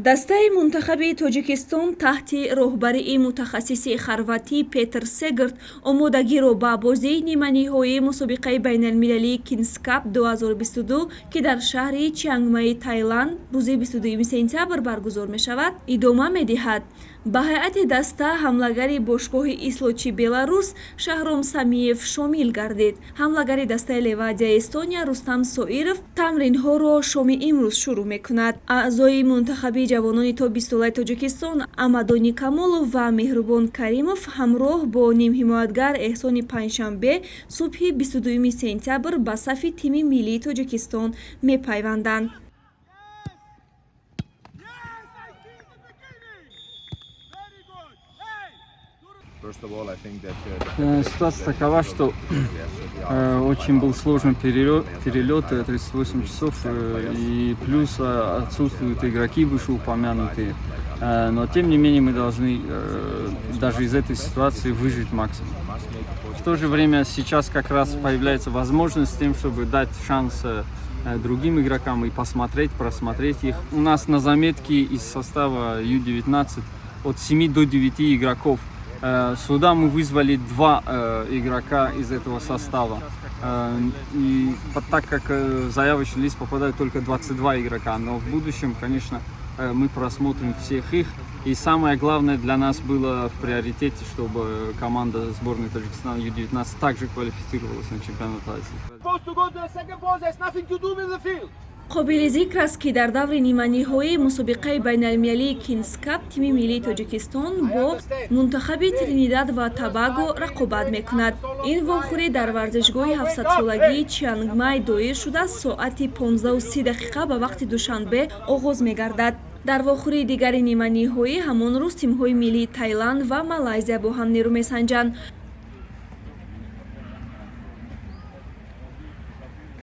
дастаи мунтахаби тоҷикистон таҳти роҳбарии мутахассиси хорватӣ Петр Сегерт омодагиро ба бозии ниманиҳоии мусобиқаи байналмилалии Kings Cup 2022 ки дар шаҳри Чиангмаи, Таиланд рӯзи 22 сентябр баргузор мешавад, идома медиҳад. Ба ҳайати даста ҳамлагари бошгоҳи ислочи Беларус Шаҳром Самиев шомил гардид. Ҳамлагари дастаи Левадияи Эстония Рустам Соиров тамринҳоро шоми имрӯз шурӯъ мекунад. аъзои мунтахаби ҷавонони то 20 солаи Тоҷикистон Амадони Камолов ва Меҳрубон Каримов ҳамроҳ бо нимҳимоятгар Эҳсони Панҷшанбе субҳи 22 сентябр ба сафи тими миллии Тоҷикистон мепайванданд. Ситуация такова, что очень был сложный перелет 38 часов, и плюс отсутствуют игроки вышеупомянутые. Но тем не менее мы должны даже из этой ситуации выжить максимум. В то же время сейчас как раз появляется возможность с тем, чтобы дать шанс другим игрокам и просмотреть их. У нас на заметке из состава Ю-19 от 7 до 9 игроков. Сюда мы вызвали 2 игрока из этого состава. И так как в заявочный лист попадают только 22 игрока, но в будущем, конечно, мы просмотрим всех их. И самое главное для нас было в приоритете, чтобы команда сборной Таджикистана Ю-19 также квалифицировалась на чемпионат Азии. қобили зикр аст ки дар даври ниманиҳоии мусобиқаи байналмилалии Kings Cup тими миллии Тоҷикистон бо мунтахаби Тринидад ва Тобаго рақобат мекунад. Ин вохӯрӣ дар варзишгоҳи 700-солагии Чиангмай доир шуда соати 15:30 ба вақти душанбе оғоз мегардад. дар вохӯрии дигари ниманиҳоӣ ҳамон рӯз тимҳои миллии Таиланд ва Малайзия бо ҳам нерӯ месанҷанд.